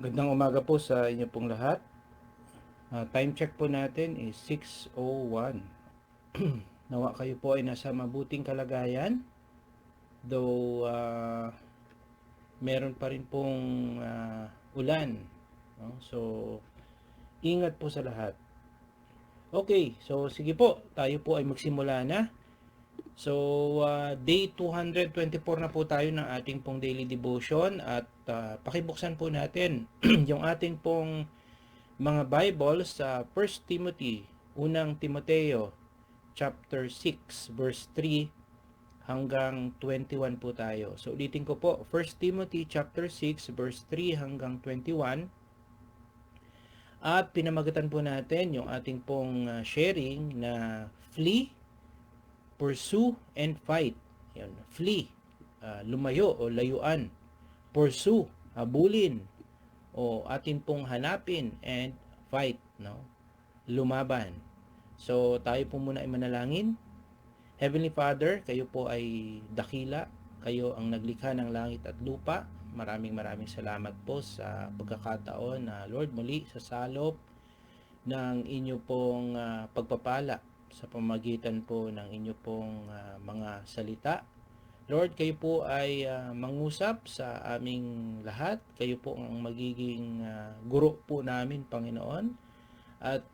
Gandang umaga po sa inyo pong lahat. Time check po natin is 6:01. Nawa kayo po ay nasa mabuting kalagayan. Though meron pa rin pong ulan. No? So, ingat po sa lahat. Okay, so sige po, tayo po ay magsimula na. So, day 224 na po tayo ng ating pong daily devotion at pakibuksan po natin yung ating pong mga Bible sa 1 Timothy, unang Timoteo, chapter 6, verse 3 hanggang 21 po tayo. So ulitin ko po, 1 Timothy chapter 6, verse 3 hanggang 21. At pinamagatan po natin yung ating pong sharing na flee, pursue, and fight. Yan, flee, lumayo o layuan. Pursue, habulin o atin pong hanapin, and fight, no? Lumaban. So, tayo po muna ay manalangin. Heavenly Father, kayo po ay dakila. Kayo ang naglikha ng langit at lupa. Maraming salamat po sa pagkakataon na Lord muli sa salop ng inyo pong pagpapala sa pamagitan po ng inyo pong mga salita. Lord, kayo po ay mangusap sa aming lahat. Kayo po ang magiging guro po namin, Panginoon. At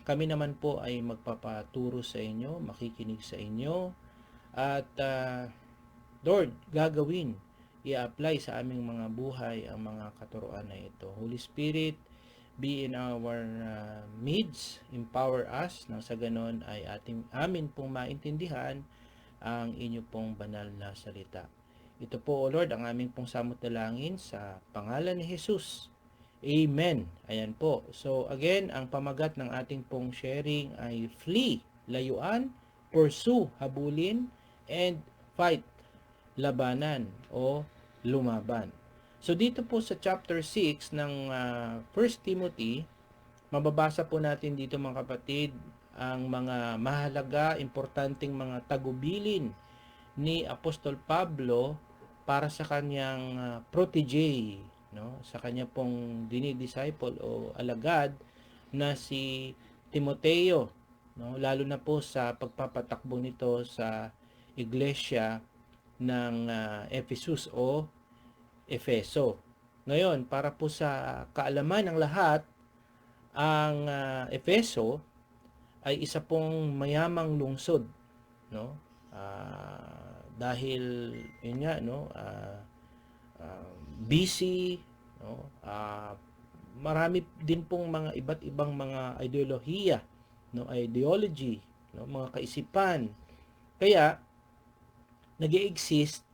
kami naman po ay magpapaturo sa inyo, makikinig sa inyo. At Lord, gagawin, i-apply sa aming mga buhay ang mga katuruan na ito. Holy Spirit, be in our midst, empower us, nang sa ganon ay amin pong maintindihan ang inyo pong banal na salita. Ito po, O Lord, ang aming pong samot dalangin sa pangalan ni Jesus. Amen. Ayan po. So again, ang pamagat ng ating pong sharing ay flee, layuan, pursue, habulin, and fight, labanan o lumaban. So dito po sa chapter 6 ng 1 Timothy, mababasa po natin dito mga kapatid ang mga mahalaga, importanteng mga tagubilin ni Apostol Pablo para sa kanyang protege, no? Sa kanya pong dinidisciple o alagad na si Timoteo, no? Lalo na po sa pagpapatakbo nito sa iglesia ng Ephesus o Efeso. Ngayon, para po sa kaalaman ng lahat, ang Efeso ay isa pong mayamang lungsod, no? Dahil yun nga, no, busy, no, marami din pong mga iba't ibang mga ideolohiya, no, ideology, no, mga kaisipan. Kaya nag-exist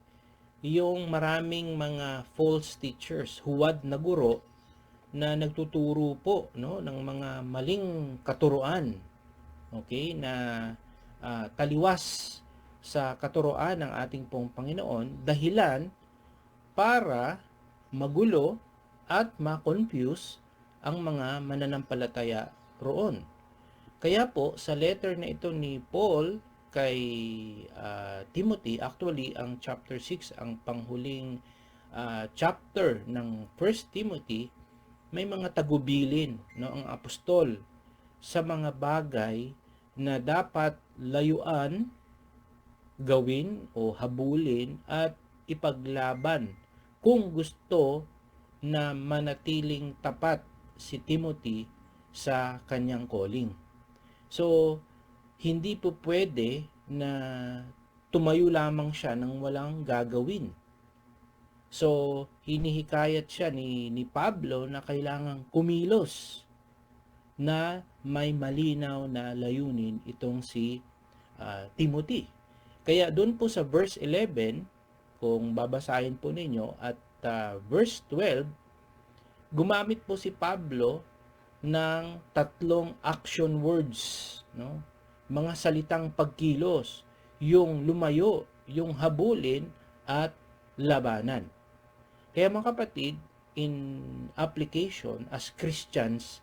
yung maraming mga false teachers, huwad na guro na nagtuturo po, no, ng mga maling katuruan, okay, na taliwas sa katuruan ng ating pong Panginoon, dahilan para magulo at ma-confuse ang mga mananampalataya roon. Kaya po, sa letter na ito ni Paul kay Timothy, actually, ang chapter 6, ang panghuling chapter ng 1 Timothy, may mga tagubilin, no, ang apostol sa mga bagay na dapat layuan, gawin o habulin at ipaglaban kung gusto na manatiling tapat si Timothy sa kanyang calling. So, hindi po pwede na tumayo lamang siya nang walang gagawin. So, hinihikayat siya ni Pablo na kailangang kumilos na may malinaw na layunin itong si Timothy. Kaya doon po sa verse 11, kung babasahin po ninyo, at verse 12, gumamit po si Pablo ng tatlong action words, no? Mga salitang pagkilos, yung lumayo, yung habulin, at labanan. Kaya mga kapatid, in application as Christians,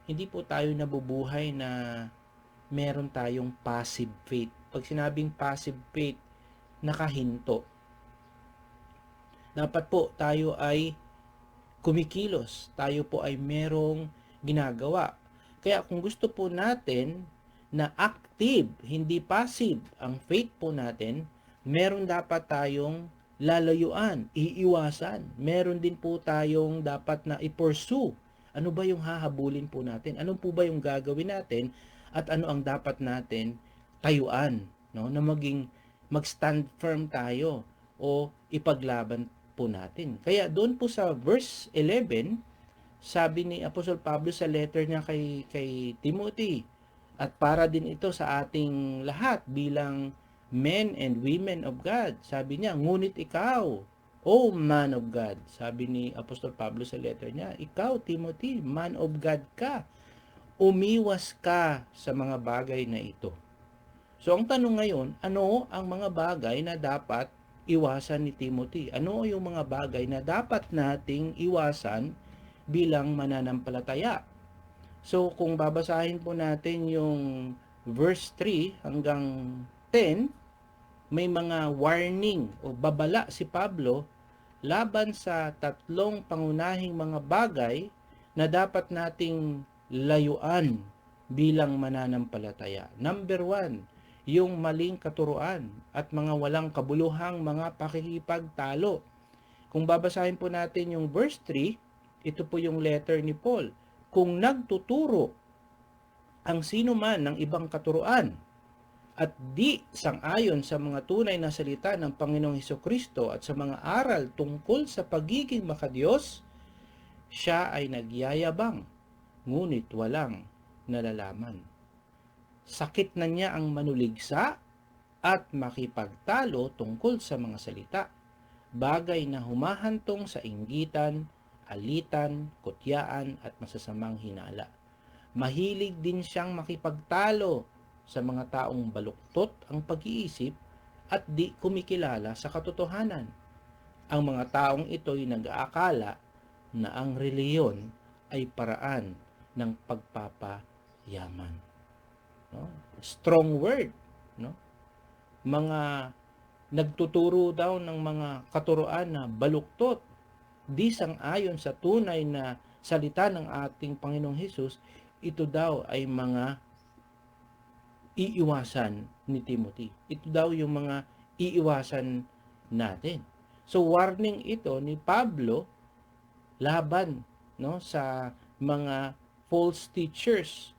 hindi po tayo nabubuhay na meron tayong passive faith. Pag sinabing passive faith, nakahinto. Dapat po tayo ay kumikilos, tayo po ay merong ginagawa. Kaya kung gusto po natin na active, hindi passive ang faith po natin, meron dapat tayong lalayuan, iiwasan. Meron din po tayong dapat na i-pursue. Ano ba yung hahabulin po natin? Ano po ba yung gagawin natin? At ano ang dapat natin tayuan? No? Na mag-stand firm tayo o ipaglaban po natin. Kaya doon po sa verse 11, sabi ni Apostol Pablo sa letter niya kay Timothy, at para din ito sa ating lahat bilang men and women of God. Sabi niya, ngunit ikaw, O man of God, sabi ni Apostol Pablo sa letter niya, ikaw, Timothy, man of God ka. Umiwas ka sa mga bagay na ito. So, ang tanong ngayon, ano ang mga bagay na dapat iwasan ni Timothy? Ano yung mga bagay na dapat nating iwasan bilang mananampalataya? So, kung babasahin po natin yung verse 3 hanggang 10, may mga warning o babala si Pablo laban sa tatlong pangunahing mga bagay na dapat nating layuan bilang mananampalataya. Number 1, yung maling katuruan at mga walang kabuluhang mga pakikipagtalo. Kung babasahin po natin yung verse 3, ito po yung letter ni Paul. Kung nagtuturo ang sino man ng ibang katuruan at di sang-ayon sa mga tunay na salita ng Panginoong Hesukristo at sa mga aral tungkol sa pagiging makadiyos, siya ay nagyayabang, ngunit walang nalalaman. Sakit na niya ang manuligsa at makipagtalo tungkol sa mga salita, bagay na humahantong sa inggitan, alitan, kutyaan at masasamang hinala. Mahilig din siyang makipagtalo sa mga taong baluktot ang pag-iisip at di kumikilala sa katotohanan. Ang mga taong ito'y nag-aakala na ang reliyon ay paraan ng pagpapayaman. No? Strong word, no? Mga nagtuturo daw ng mga katuruan na baluktot, di sang-ayon sa tunay na salita ng ating Panginoong Hesus, ito daw ay mga iiwasan ni Timothy. Ito daw yung mga iiwasan natin. So warning ito ni Pablo laban, no, sa mga false teachers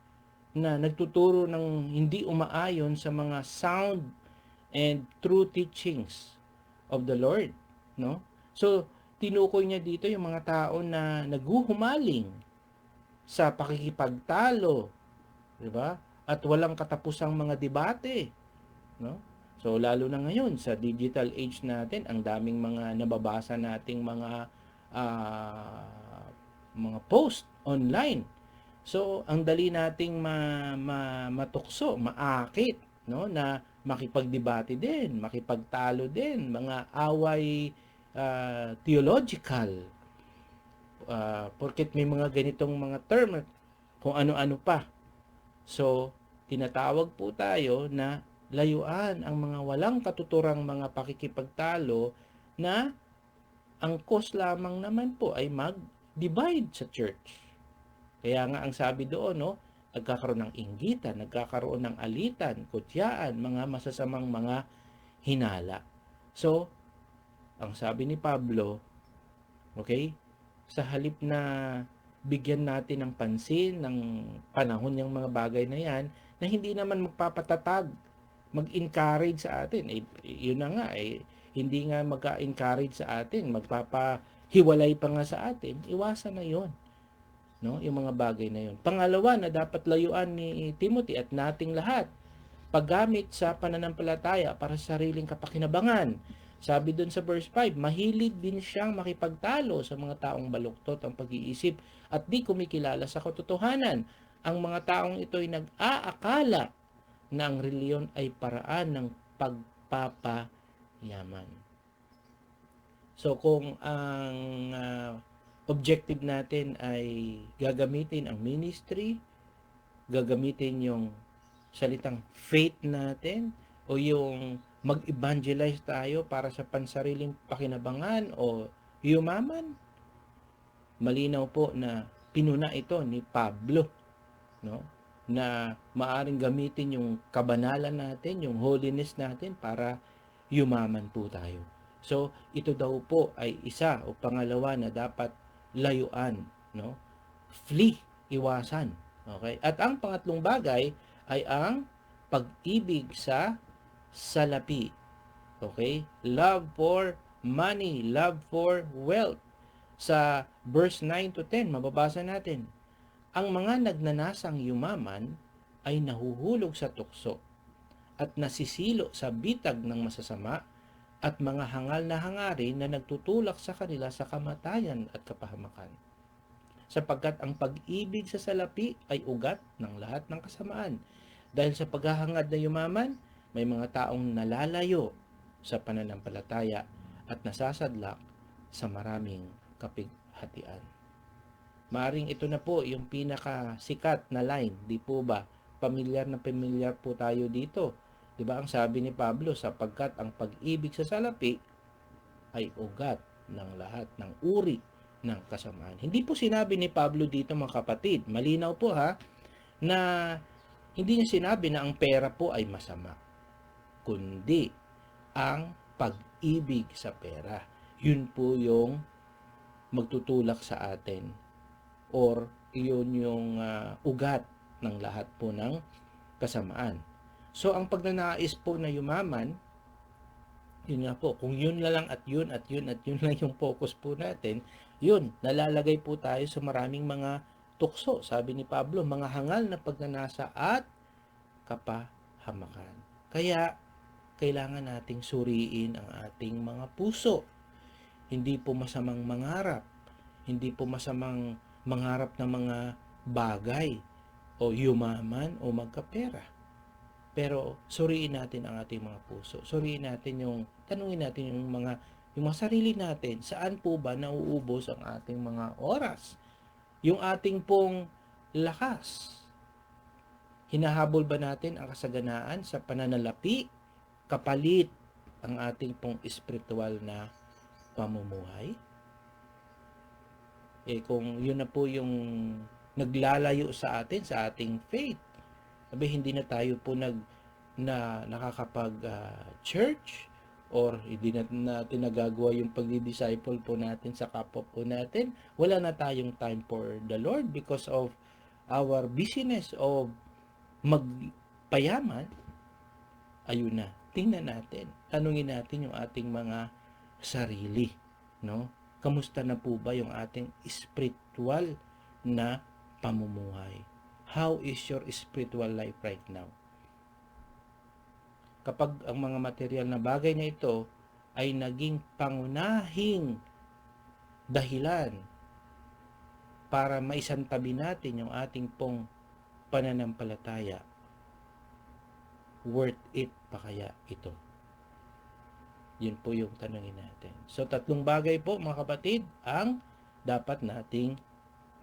na nagtuturo ng hindi umaayon sa mga sound and true teachings of the Lord, no? So tinukoy niya dito yung mga tao na naguhumaling sa pakikipagtalo, di ba? At walang katapusang mga debate, no? So lalo na ngayon sa digital age natin, ang daming mga nababasa nating mga post online. So ang dali nating matukso, maakit, no, na makipagdebate din, makipagtalo din, mga away theological, porket may mga ganitong mga term, kung ano-ano pa. So, tinatawag po tayo na layuan ang mga walang katuturang mga pakikipagtalo na ang cause lamang naman po ay mag-divide sa church. Kaya nga ang sabi doon, no, nagkakaroon ng inggitan, nagkakaroon ng alitan, kutyaan, mga masasamang mga hinala. So, ang sabi ni Pablo, okay, sa halip na bigyan natin ng pansin ng panahon yung mga bagay na yan, na hindi naman magpapatatag, mag-encourage sa atin. Yun na nga, hindi nga mag-encourage sa atin, magpapahiwalay pa nga sa atin, iwasan na yon, no? Yung mga bagay na yon. Pangalawa na dapat layuan ni Timothy at nating lahat, paggamit sa pananampalataya para sa sariling kapakinabangan. Sabi dun sa verse 5, mahilig din siyang makipagtalo sa mga taong baluktot ang pag-iisip at di kumikilala sa katotohanan. Ang mga taong ito ay nag-aakala na ang reliyon ay paraan ng pagpapayaman. So kung ang objective natin ay gagamitin ang ministry, gagamitin yung salitang faith natin, o yung mag-evangelize tayo para sa pansariling pakinabangan o yumaman, malinaw po na pinuna ito ni Pablo, no? Na maaring gamitin yung kabanalan natin, yung holiness natin para yumaman po tayo. So, ito daw po ay isa o pangalawa na dapat layuan, no? Flee, iwasan. Okay? At ang pangatlong bagay ay ang pag-ibig sa salapi. Okay? Love for money, love for wealth. Sa verse 9 to 10, mababasa natin, ang mga nagnanasang yumaman ay nahuhulog sa tukso at nasisilo sa bitag ng masasama at mga hangal na hangarin na nagtutulak sa kanila sa kamatayan at kapahamakan. Sapagkat ang pag-ibig sa salapi ay ugat ng lahat ng kasamaan. Dahil sa paghahangad na yumaman, may mga taong nalalayo sa pananampalataya at nasasadlak sa maraming kapighatian. Maaring ito na po yung pinakasikat na line, di po ba? Pamilyar na pamilyar po tayo dito. Di ba ang sabi ni Pablo, sapagkat ang pag-ibig sa salapi ay ugat ng lahat ng uri ng kasamaan. Hindi po sinabi ni Pablo dito mga kapatid, malinaw po ha, na hindi niya sinabi na ang pera po ay masama, kundi ang pag-ibig sa pera. Yun po yung magtutulak sa atin or yun yung ugat ng lahat po ng kasamaan. So, ang pagnanais po na yumaman, yun nga po, kung yun na lang at yun at yun at yun lang yung focus po natin, yun, nalalagay po tayo sa maraming mga tukso. Sabi ni Pablo, mga hangal na pagnanasa at kapahamakan. Kaya, kailangan nating suriin ang ating mga puso. Hindi po masamang mangarap. Hindi po masamang mangarap ng mga bagay o yumaman o magkapera. Pero suriin natin ang ating mga puso. Suriin natin tanungin natin yung mga sarili natin. Saan po ba nauubos ang ating mga oras? Yung ating pong lakas. Hinahabol ba natin ang kasaganaan sa pananalapi kapalit ang ating pong espiritual na pamumuhay? Kung yun na po yung naglalayo sa atin, sa ating faith, sabi hindi na tayo po nakakapag church or hindi na natin nagagawa yung pagdi-disciple po natin sa kapwa po natin, wala na tayong time for the Lord because of our busyness of magpayaman. Ayun na, tingnan natin, tanungin natin yung ating mga sarili, no? Kamusta na po ba yung ating spiritual na pamumuhay? How is your spiritual life right now? Kapag ang mga material na bagay na ito ay naging pangunahing dahilan para maisantabi natin yung ating pong pananampalataya, worth it pa kaya ito? Yun po yung tanongin natin. So, 3 bagay po mga kapatid ang dapat nating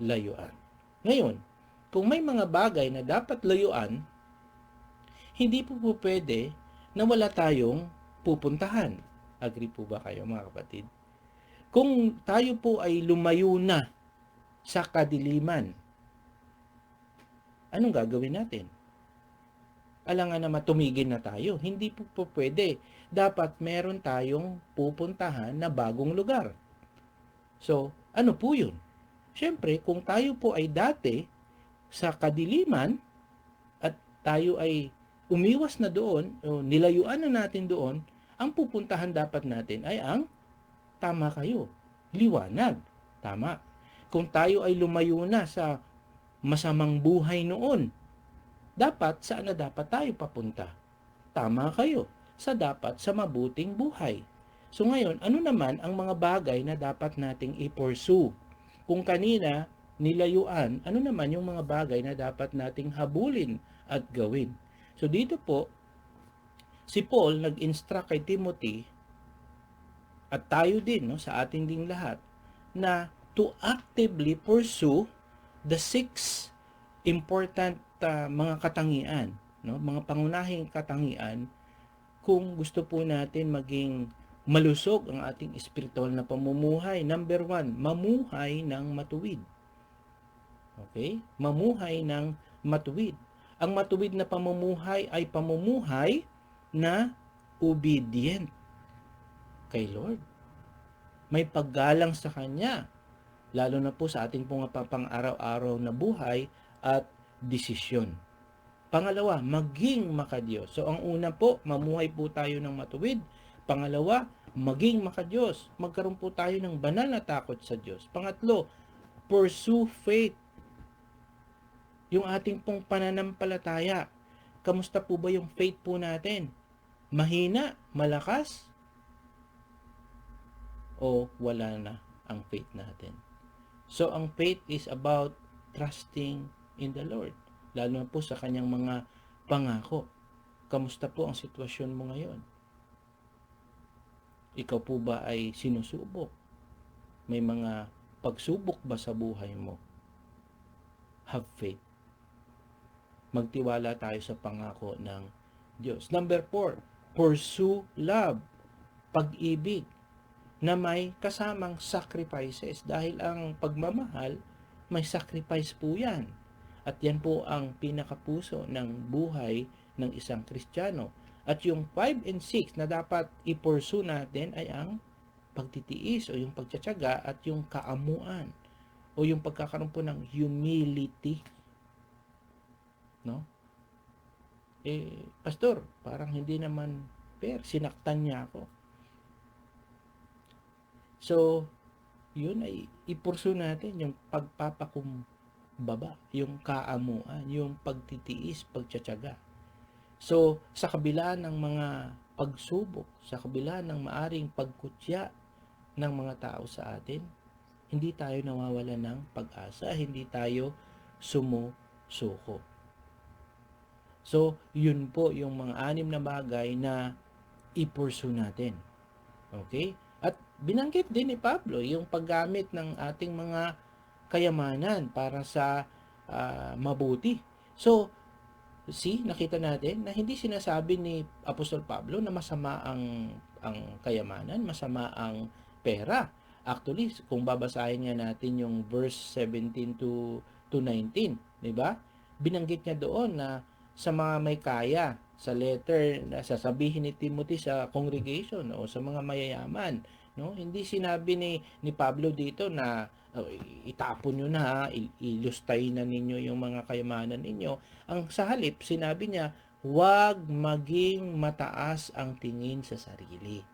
layuan. Ngayon, kung may mga bagay na dapat layuan, hindi po pwede na wala tayong pupuntahan. Agree po ba kayo mga kapatid? Kung tayo po ay lumayo na sa kadiliman, anong gagawin natin? Alangan na tumigil na tayo. Hindi po pwede. Dapat meron tayong pupuntahan na bagong lugar. So, ano po yun? Siyempre, kung tayo po ay dati sa kadiliman at tayo ay umiwas na doon o nilayuan na natin doon, ang pupuntahan dapat natin ay ang tama kayo, liwanag. Tama. Kung tayo ay lumayo na sa masamang buhay noon, dapat saan na dapat tayo papunta? Tama kayo, sa mabuting buhay. So ngayon, ano naman ang mga bagay na dapat nating i-pursue? Kung kanina nilayuan, ano naman yung mga bagay na dapat nating habulin at gawin? So dito po, si Paul nag-instruct kay Timothy at tayo din, no, sa ating ding lahat, na to actively pursue the 6 important mga katangian, no, mga pangunahing katangian kung gusto po natin maging malusog ang ating espiritual na pamumuhay. Number 1, mamuhay ng matuwid. Okay? Mamuhay ng matuwid. Ang matuwid na pamumuhay ay pamumuhay na obedient kay Lord. May paggalang sa Kanya, lalo na po sa ating pong pang-araw-araw na buhay at desisyon. Pangalawa, maging makadiyos. So, ang una po, mamuhay po tayo ng matuwid. Pangalawa, maging makadiyos. Magkaroon po tayo ng banal na takot sa Diyos. Pangatlo, pursue faith. Yung ating pong pananampalataya. Kamusta po ba yung faith po natin? Mahina? Malakas? O wala na ang faith natin? So, ang faith is about trusting in the Lord. Lalo na po sa kanyang mga pangako. Kamusta po ang sitwasyon mo ngayon? Ikaw po ba ay sinusubok? May mga pagsubok ba sa buhay mo? Have faith. Magtiwala tayo sa pangako ng Diyos. Number 4, pursue love. Pag-ibig na may kasamang sacrifices. Dahil ang pagmamahal, may sacrifice po yan. At yan po ang pinakapuso ng buhay ng isang Kristiyano. At yung 5 and 6 na dapat i-pursue natin ay ang pagtitiis o yung pagtsatsaga at yung kaamuan o yung pagkakaroon po ng humility. No? Pastor, parang hindi naman fair. Sinaktan niya ako. So, yun ay i-pursue natin yung pagpapakumbaba, yung kaamuan, yung pagtitiis, pagtsatsaga. So, sa kabila ng mga pagsubok, sa kabila ng maaring pagkutya ng mga tao sa atin, hindi tayo nawawala ng pag-asa, hindi tayo sumusuko. So, yun po yung mga 6 na bagay na i-pursue natin. Okay? At binanggit din ni Pablo yung paggamit ng ating mga kayamanan para sa mabuti. So, nakita natin na hindi sinasabi ni Apostol Pablo na masama ang kayamanan, masama ang pera. Actually, kung babasahin nga natin yung verse 17 to 19, di ba? Binanggit niya doon na sa mga may kaya, sa letter na sasabihin ni Timothy sa congregation o sa mga mayayaman, no? Hindi sinabi ni Pablo dito na itapon nyo na, ilustay na ninyo yung mga kayamanan ninyo. Ang sa halip, sinabi niya, huwag maging mataas ang tingin sa sarili.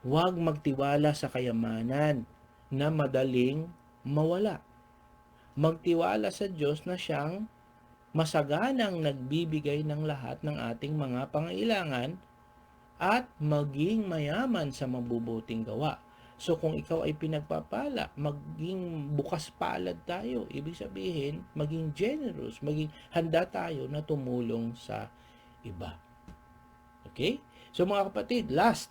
Huwag magtiwala sa kayamanan na madaling mawala. Magtiwala sa Diyos na siyang masaganang nagbibigay ng lahat ng ating mga pangailangan at maging mayaman sa mabubuting gawa. So kung ikaw ay pinagpapala, maging bukas palad tayo. Ibig sabihin, maging generous, maging handa tayo na tumulong sa iba. Okay? So mga kapatid, last,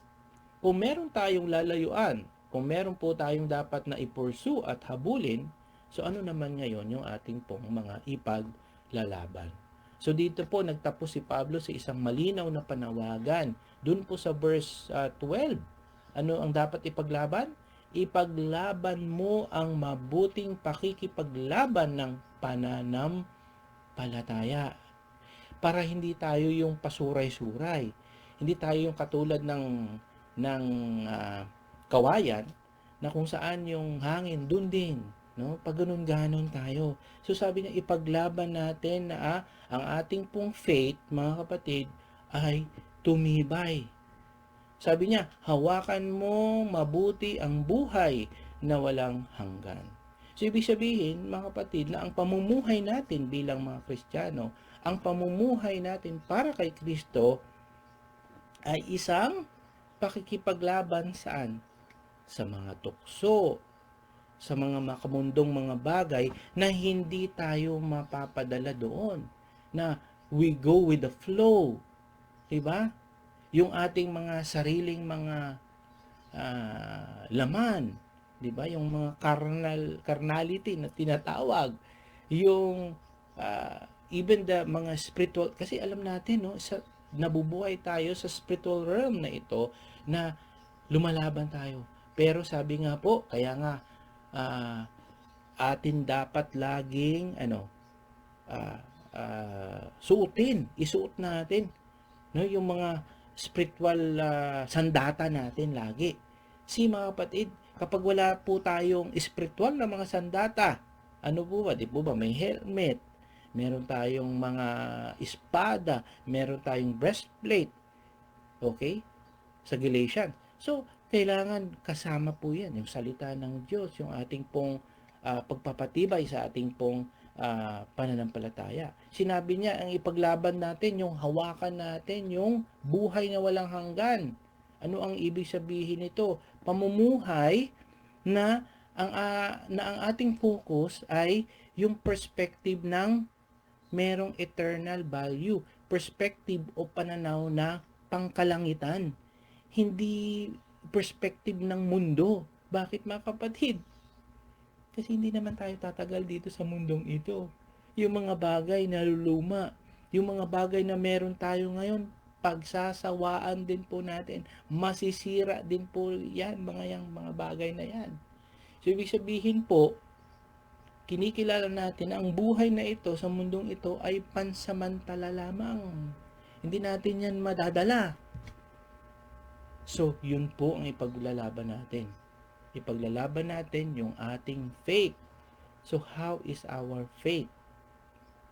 kung meron tayong lalayuan, kung meron po tayong dapat na i-pursue at habulin, so ano naman ngayon yung ating pong mga ipaglalaban? So dito po nagtapos si Pablo sa isang malinaw na panawagan. Doon po sa verse 12, ano ang dapat ipaglaban? Ipaglaban mo ang mabuting pakikipaglaban ng pananampalataya. Para hindi tayo yung pasuray-suray. Hindi tayo yung katulad ng kawayan na kung saan yung hangin dun din, no? Pag ganun-ganon tayo. So sabi niya, ipaglaban natin na ang ating pong faith, mga kapatid, ay tumibay. Sabi niya, hawakan mo mabuti ang buhay na walang hanggan. So ibig sabihin, mga kapatid, na ang pamumuhay natin bilang mga Kristiyano, ang pamumuhay natin para kay Kristo ay isang pakikipaglaban saan? Sa mga tukso, sa mga makamundong mga bagay na hindi tayo mapapadala doon. Na we go with the flow. Diba? Yung ating mga sariling mga laman. Diba? Yung mga carnality na tinatawag. Yung even the mga spiritual, kasi alam natin, no, nabubuhay tayo sa spiritual realm na ito na lumalaban tayo. Pero sabi nga po, kaya nga ah, atin dapat laging ah, isuot natin, no, yung mga spiritual sandata natin lagi. Mga kapatid, kapag wala po tayong spiritual na mga sandata, ano po ba? Di po ba may helmet, meron tayong mga espada, meron tayong breastplate, okay? Sa Galatians. So, kailangan kasama po yan, yung salita ng Diyos, yung ating pong pagpapatibay sa ating pong pananampalataya. Sinabi niya, ang ipaglaban natin, yung hawakan natin, yung buhay na walang hanggan. Ano ang ibig sabihin nito? Pamumuhay na ang ating focus ay yung perspective ng merong eternal value, perspective o pananaw na pangkalangitan, hindi perspective ng mundo. Bakit mga kapatid? Kasi hindi naman tayo tatagal dito sa mundong ito. Yung mga bagay na luluma, yung mga bagay na meron tayo ngayon, pagsasawaan din po natin. Masisira din po yan, mga bagay na yan. So, ibig sabihin po, kinikilala natin na ang buhay na ito sa mundong ito ay pansamantala lamang. Hindi natin yan madadala. So, yun po ang ipaglalaban natin. Ipaglalaban natin yung ating faith. So, how is our faith?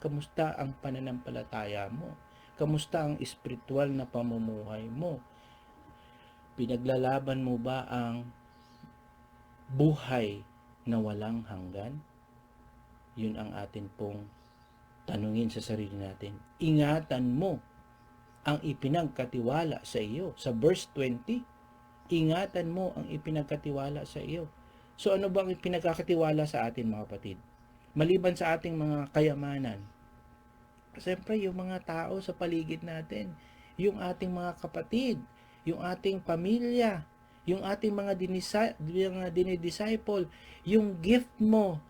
Kamusta ang pananampalataya mo? Kamusta ang espiritual na pamumuhay mo? Pinaglalaban mo ba ang buhay na walang hanggan? Yun ang atin pong tanungin sa sarili natin. Ingatan mo ang ipinagkatiwala sa iyo. Sa verse 20, ingatan mo ang ipinagkatiwala sa iyo. So ano bang ipinagkakatiwala sa atin mga kapatid? Maliban sa ating mga kayamanan, siyempre yung mga tao sa paligid natin, yung ating mga kapatid, yung ating pamilya, yung ating mga dinidisciple, yung gift mo,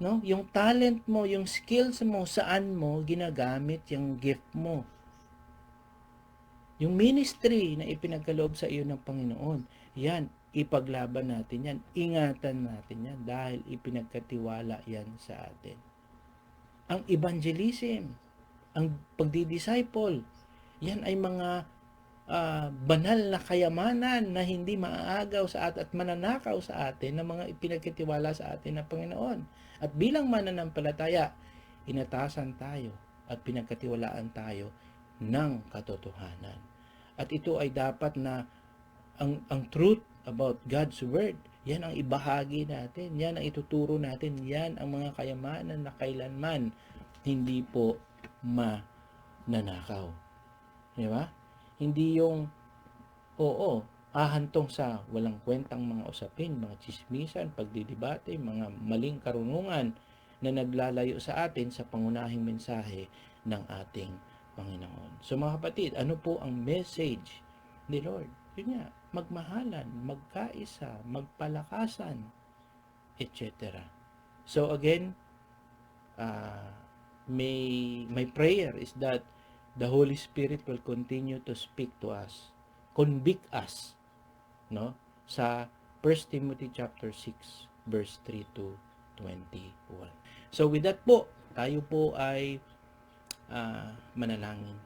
no? Yung talent mo, yung skills mo, saan mo ginagamit yung gift mo. Yung ministry na ipinagkaloob sa iyo ng Panginoon, yan, ipaglaban natin yan, ingatan natin yan, dahil ipinagkatiwala yan sa atin. Ang evangelism, ang pagdidisciple, yan ay mga banal na kayamanan na hindi maaagaw sa atin at mananakaw sa atin ng mga ipinagkatiwala sa atin ng Panginoon. At bilang mananampalataya, inatasan tayo at pinagkatiwalaan tayo ng katotohanan. At ito ay dapat na ang truth about God's Word, yan ang ibahagi natin, yan ang ituturo natin, yan ang mga kayamanan na kailanman hindi po mananakaw. Di ba? Hindi yung, hahantong sa walang kwentang mga usapin, mga chismisan, pagdidebate, mga maling karunungan na naglalayo sa atin sa pangunahing mensahe ng ating Panginoon. So mga kapatid, ano po ang message ni Lord? Yun nga, magmahalan, magkaisa, magpalakasan, etc. So again, my prayer is that the Holy Spirit will continue to speak to us, convict us, no? Sa 1 Timothy chapter 6 verse 3 to 21. So with that po, tayo po ay manalangin.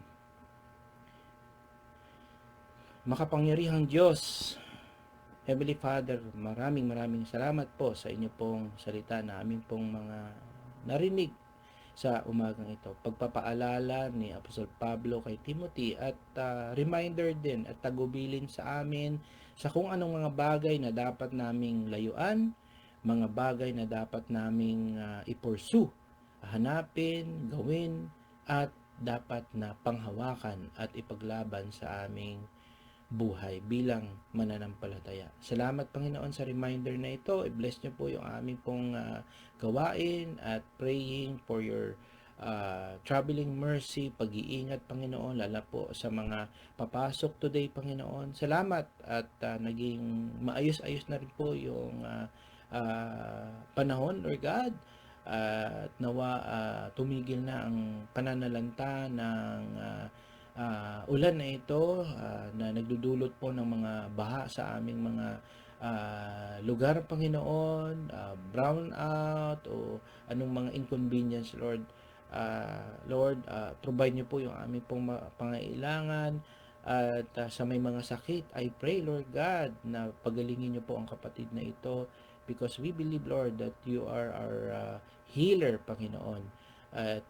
Makapangyarihang Diyos, Heavenly Father, maraming salamat po sa inyo pong salita na aming pong mga narinig sa umagang ito. Pagpapaalala ni Apostol Pablo kay Timothy at reminder din at tagubilin sa amin sa kung anong mga bagay na dapat naming layuan, mga bagay na dapat naming i-pursue, hanapin, gawin, at dapat na panghawakan at ipaglaban sa aming buhay bilang mananampalataya. Salamat Panginoon sa reminder na ito. I-bless niyo po yung aming pong gawain at praying for your traveling mercy, pag-iingat Panginoon, lalo po sa mga papasok today Panginoon. Salamat at naging maayos-ayos na rin po yung panahon, Lord God. At nawa tumigil na ang pananalanta ng ulan na ito na nagdudulot po ng mga baha sa aming mga lugar, Panginoon, brown out o anong mga inconvenience, Lord. Lord, provide niyo po yung aming pong pangailangan at sa may mga sakit, I pray, Lord God, na pagalingin niyo po ang kapatid na ito because we believe, Lord, that you are our healer, Panginoon. At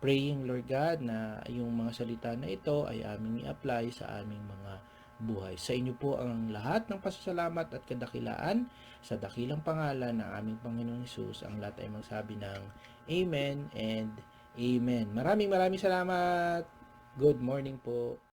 praying, Lord God, na yung mga salita na ito ay aming i-apply sa aming mga buhay. Sa inyo po ang lahat ng pasasalamat at kadakilaan sa dakilang pangalan ng aming Panginoong Hesus. Ang lahat ay magsabi ng Amen and Amen. Maraming salamat. Good morning po.